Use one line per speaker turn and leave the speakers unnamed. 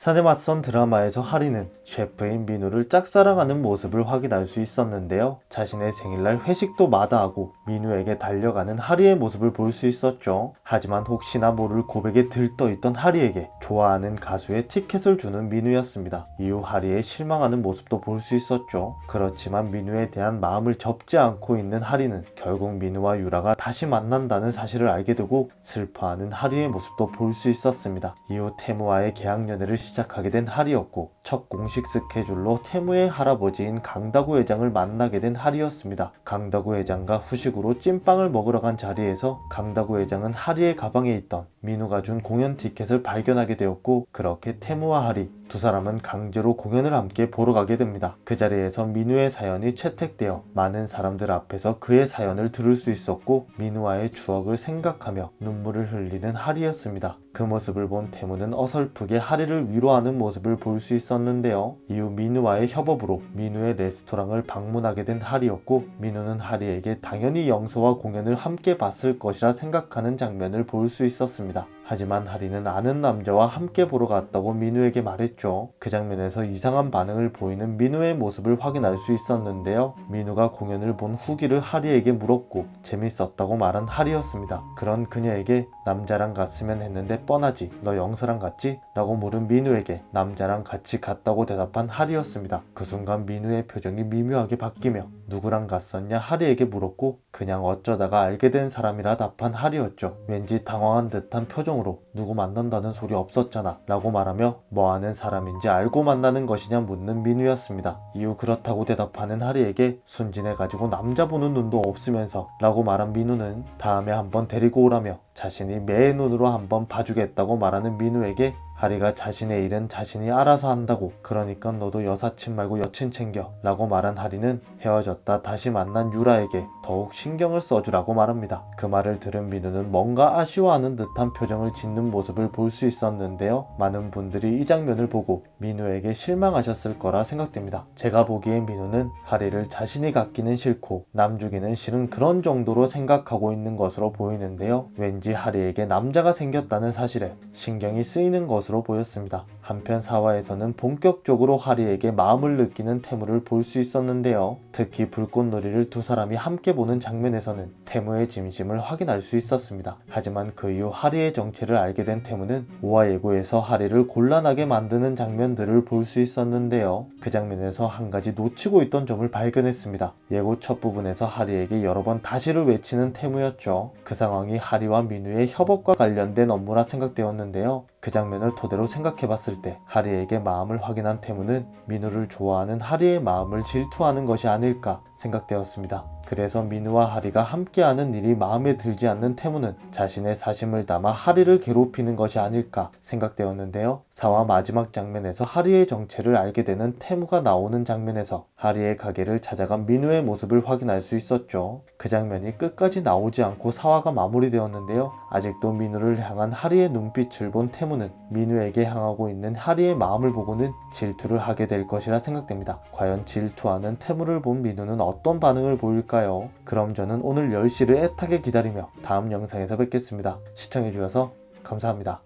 산에 맞선 드라마에서 하리는 셰프인 민우를 짝사랑하는 모습을 확인할 수 있었는데요. 자신의 생일날 회식도 마다하고 민우에게 달려가는 하리의 모습을 볼 수 있었죠. 하지만 혹시나 모를 고백에 들떠있던 하리에게 좋아하는 가수의 티켓을 주는 민우였습니다. 이후 하리의 실망하는 모습도 볼 수 있었죠. 그렇지만 민우에 대한 마음을 접지 않고 있는 하리는 결국 민우와 유라가 다시 만난다는 사실을 알게 되고 슬퍼하는 하리의 모습도 볼 수 있었습니다. 이후 태무와의 계약연애를 시작하게 된 하리였고 첫 공식 스케줄로 태무의 할아버지인 강다구 회장을 만나게 된 하리였습니다. 강다구 회장과 후식으로 찐빵을 먹으러 간 자리에서 강다구 회장은 하리의 가방에 있던 민우가 준 공연 티켓을 발견하게 되었고 그렇게 태무와 하리 두 사람은 강제로 공연을 함께 보러 가게 됩니다. 그 자리에서 민우의 사연이 채택되어 많은 사람들 앞에서 그의 사연을 들을 수 있었고 민우와의 추억을 생각하며 눈물을 흘리는 하리였습니다. 그 모습을 본 태무는 어설프게 하리를 위로하는 모습을 볼 수 있었는데요. 이후 민우와의 협업으로 민우의 레스토랑을 방문하게 된 하리였고 민우는 하리에게 당연히 영서와 공연을 함께 봤을 것이라 생각하는 장면을 볼 수 있었습니다. 하지만 하리는 아는 남자와 함께 보러 갔다고 민우에게 말했죠. 그 장면에서 이상한 반응을 보이는 민우의 모습을 확인할 수 있었는데요. 민우가 공연을 본 후기를 하리에게 물었고 재밌었다고 말한 하리였습니다. 그런 그녀에게 남자랑 갔으면 했는데 뻔하지 너 영서랑 갔지? 라고 물은 민우에게 남자랑 같이 갔다고 대답한 하리였습니다. 그 순간 민우의 표정이 미묘하게 바뀌며 누구랑 갔었냐 하리에게 물었고 그냥 어쩌다가 알게 된 사람이라 답한 하리였죠. 왠지 당황한 듯한 표정으로 누구 만난다는 소리 없었잖아 라고 말하며 뭐 하는 사람인지 알고 만나는 것이냐 묻는 민우였습니다. 이후 그렇다고 대답하는 하리에게 순진해가지고 남자 보는 눈도 없으면서 라고 말한 민우는 다음에 한번 데리고 오라며 자신이 매의 눈으로 한번 봐주겠다고 말하는 민우에게 하리가 자신의 일은 자신이 알아서 한다고 그러니까 너도 여사친 말고 여친 챙겨 라고 말한 하리는 헤어졌다 다시 만난 유라에게 더욱 신경을 써주라고 말합니다. 그 말을 들은 민우는 뭔가 아쉬워하는 듯한 표정을 짓는 모습을 볼 수 있었는데요. 많은 분들이 이 장면을 보고 민우에게 실망하셨을 거라 생각됩니다. 제가 보기엔 민우는 하리를 자신이 갖기는 싫고 남 주기는 싫은 그런 정도로 생각하고 있는 것으로 보이는데요. 왠지 하리에게 남자가 생겼다는 사실에 신경이 쓰이는 것으로 보였습니다. 한편 4화에서는 본격적으로 하리에게 마음을 느끼는 태무를 볼 수 있었는데요. 특히 불꽃놀이를 두 사람이 함께 보는 장면에서는 태무의 진심을 확인할 수 있었습니다. 하지만 그 이후 하리의 정체를 알게 된 태무는 5화 예고에서 하리를 곤란하게 만드는 장면들을 볼 수 있었는데요. 그 장면에서 한 가지 놓치고 있던 점을 발견했습니다. 예고 첫 부분에서 하리에게 여러 번 다시를 외치는 태무였죠. 그 상황이 하리와 민우의 협업과 관련된 업무라 생각되었는데요. 그 장면을 토대로 생각해봤을 때 하리에게 마음을 확인한 태무는 민우를 좋아하는 하리의 마음을 질투하는 것이 아닐까 생각되었습니다. 그래서 민우와 하리가 함께하는 일이 마음에 들지 않는 태무는 자신의 사심을 담아 하리를 괴롭히는 것이 아닐까 생각되었는데요. 4화 마지막 장면에서 하리의 정체를 알게 되는 태무가 나오는 장면에서 하리의 가게를 찾아간 민우의 모습을 확인할 수 있었죠. 그 장면이 끝까지 나오지 않고 4화가 마무리되었는데요. 아직도 민우를 향한 하리의 눈빛을 본 태무는 민우에게 향하고 있는 하리의 마음을 보고는 질투를 하게 될 것이라 생각됩니다. 과연 질투하는 태무를 본 민우는 어떤 반응을 보일까요? 그럼 저는 오늘 10시를 애타게 기다리며 다음 영상에서 뵙겠습니다. 시청해주셔서 감사합니다.